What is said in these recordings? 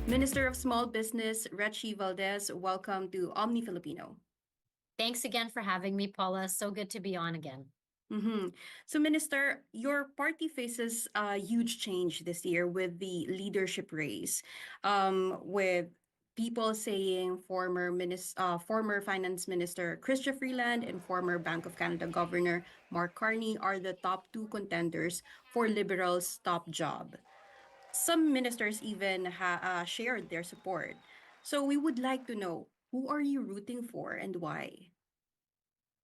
Minister of Small Business Rechie Valdez, welcome to OMNI Filipino. Thanks again for having me, Paula. So good to be on again. So, Minister, your party faces a huge change this year with the leadership race, with people saying former Finance Minister Chrystia Freeland and former Bank of Canada Governor Mark Carney are the top two contenders for Liberals' top job. Some ministers even shared their support. So, we would like to know, who are you rooting for and why?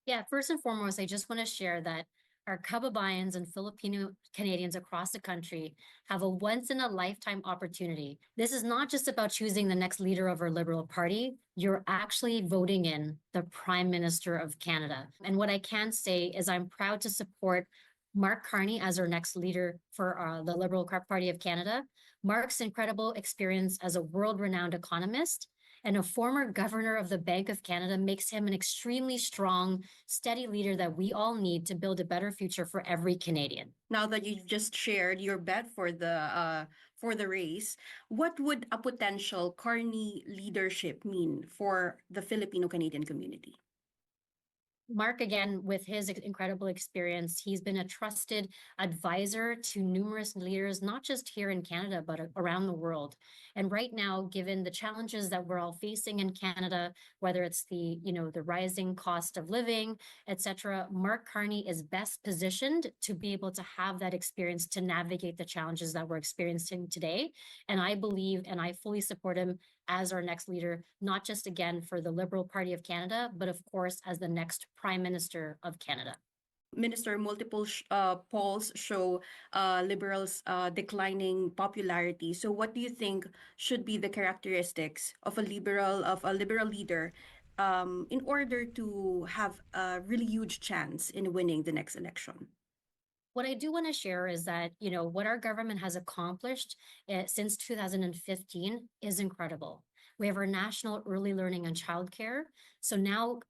Yeah, first and foremost, I just want to share that our kababayans and Filipino Canadians across the country have a once in a lifetime opportunity. This is not just about choosing the next leader of our Liberal Party. You're actually voting in the Prime Minister of Canada. And what I can say is I'm proud to support Mark Carney as our next leader for the Liberal Party of Canada. Mark's incredible experience as a world-renowned economist and a former governor of the Bank of Canada makes him an extremely strong, steady leader that we all need to build a better future for every Canadian. Now that you've just shared your bet for the race, what would a potential Carney leadership mean for the Filipino Canadian community? Mark, again, with his incredible experience, he's been a trusted advisor to numerous leaders, not just here in Canada, but around the world. And right now, given the challenges that we're all facing in Canada, whether it's the rising cost of living, etc., Mark Carney is best positioned to be able to have that experience to navigate the challenges that we're experiencing today. And I believe and I fully support him as our next leader, not just again for the Liberal Party of Canada, but of course as the next Prime Minister of Canada. Minister, multiple polls show Liberals' declining popularity. So, what do you think should be the characteristics of a liberal leader in order to have a really huge chance in winning the next election? What I do want to share is that, what our government has accomplished since 2015 is incredible. We have our national early learning and childcare. So now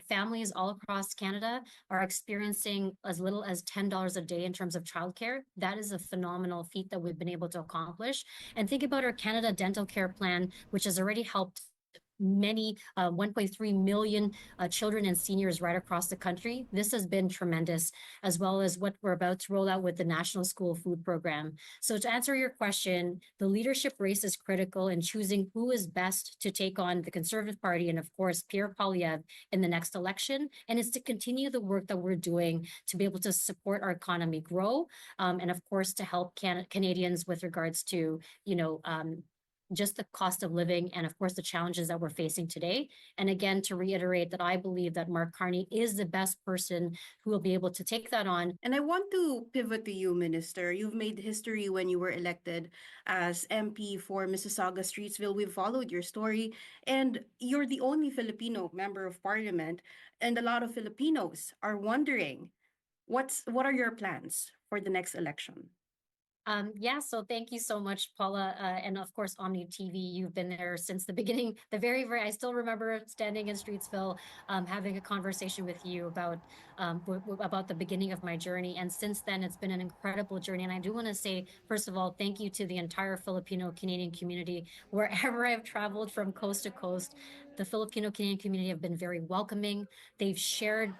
families all across Canada are experiencing as little as $10 a day in terms of childcare. That is a phenomenal feat that we've been able to accomplish. And think about our Canada Dental Care Plan, which has already helped many 1.3 million children and seniors right across the country. This has been tremendous, as well as what we're about to roll out with the National School Food Program. So to answer your question, the leadership race is critical in choosing who is best to take on the Conservative Party and, of course, Pierre Poilievre in the next election. And it's to continue the work that we're doing to be able to support our economy grow, and, of course, to help Canadians with regards to, just the cost of living and, of course, the challenges that we're facing today. And again, to reiterate that I believe that Mark Carney is the best person who will be able to take that on. And I want to pivot to you, Minister. You've made history when you were elected as MP for Mississauga-Streetsville. We've followed your story, and you're the only Filipino member of parliament. And a lot of Filipinos are wondering, what are your plans for the next election? So thank you so much, Paula, and of course, OMNI TV. You've been there since the beginning, I still remember standing in Streetsville, having a conversation with you about the beginning of my journey. And since then, it's been an incredible journey. And I do want to say, first of all, thank you to the entire Filipino Canadian community. Wherever I've traveled from coast to coast, the Filipino Canadian community have been very welcoming. They've shared,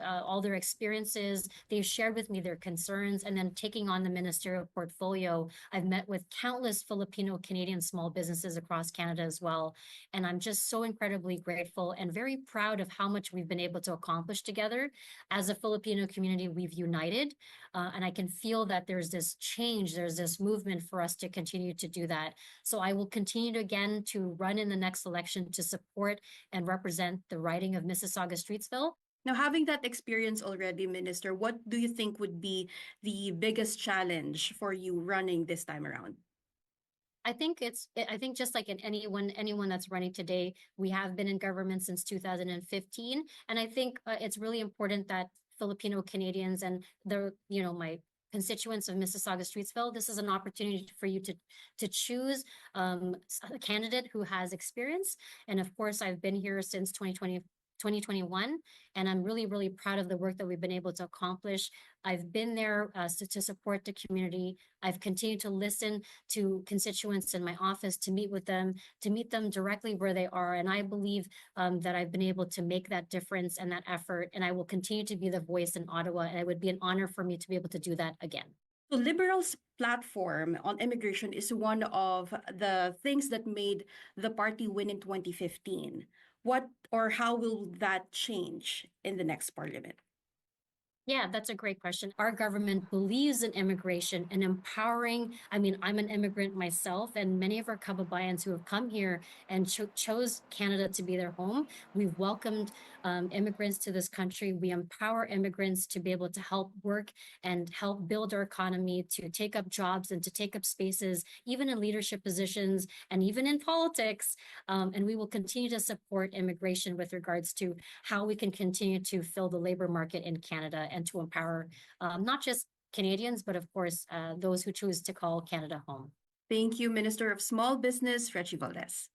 all their experiences. They've shared with me their concerns. And then taking on the ministerial portfolio, I've met with countless Filipino Canadian small businesses across Canada as well. And I'm just so incredibly grateful and very proud of how much we've been able to accomplish together. As a Filipino community, we've united. And I can feel that there's this change, there's this movement for us to continue to do that. So I will continue to run in the next election to support and represent the riding of Mississauga-Streetsville. Now, having that experience already, Minister, what do you think would be the biggest challenge for you running this time around? I think just like in anyone that's running today, we have been in government since 2015. And I think it's really important that Filipino Canadians and my constituents of Mississauga-Streetsville, this is an opportunity for you to choose a candidate who has experience. And of course, I've been here since 2020. 2021, and I'm really, really proud of the work that we've been able to accomplish. I've been there to support the community. I've continued to listen to constituents in my office, to meet with them, to meet them directly where they are. And I believe that I've been able to make that difference and that effort, and I will continue to be the voice in Ottawa. And it would be an honor for me to be able to do that again. So Liberals' platform on immigration is one of the things that made the party win in 2015. What or how will that change in the next parliament? Yeah, that's a great question. Our government believes in immigration and empowering. I mean, I'm an immigrant myself, and many of our Kababayans who have come here and chose Canada to be their home. We've welcomed immigrants to this country. We empower immigrants to be able to help work and help build our economy, to take up jobs and to take up spaces, even in leadership positions and even in politics. And we will continue to support immigration with regards to how we can continue to fill the labor market in Canada and to empower not just Canadians, but of course, those who choose to call Canada home. Thank you, Minister of Small Business, Rechie Valdez.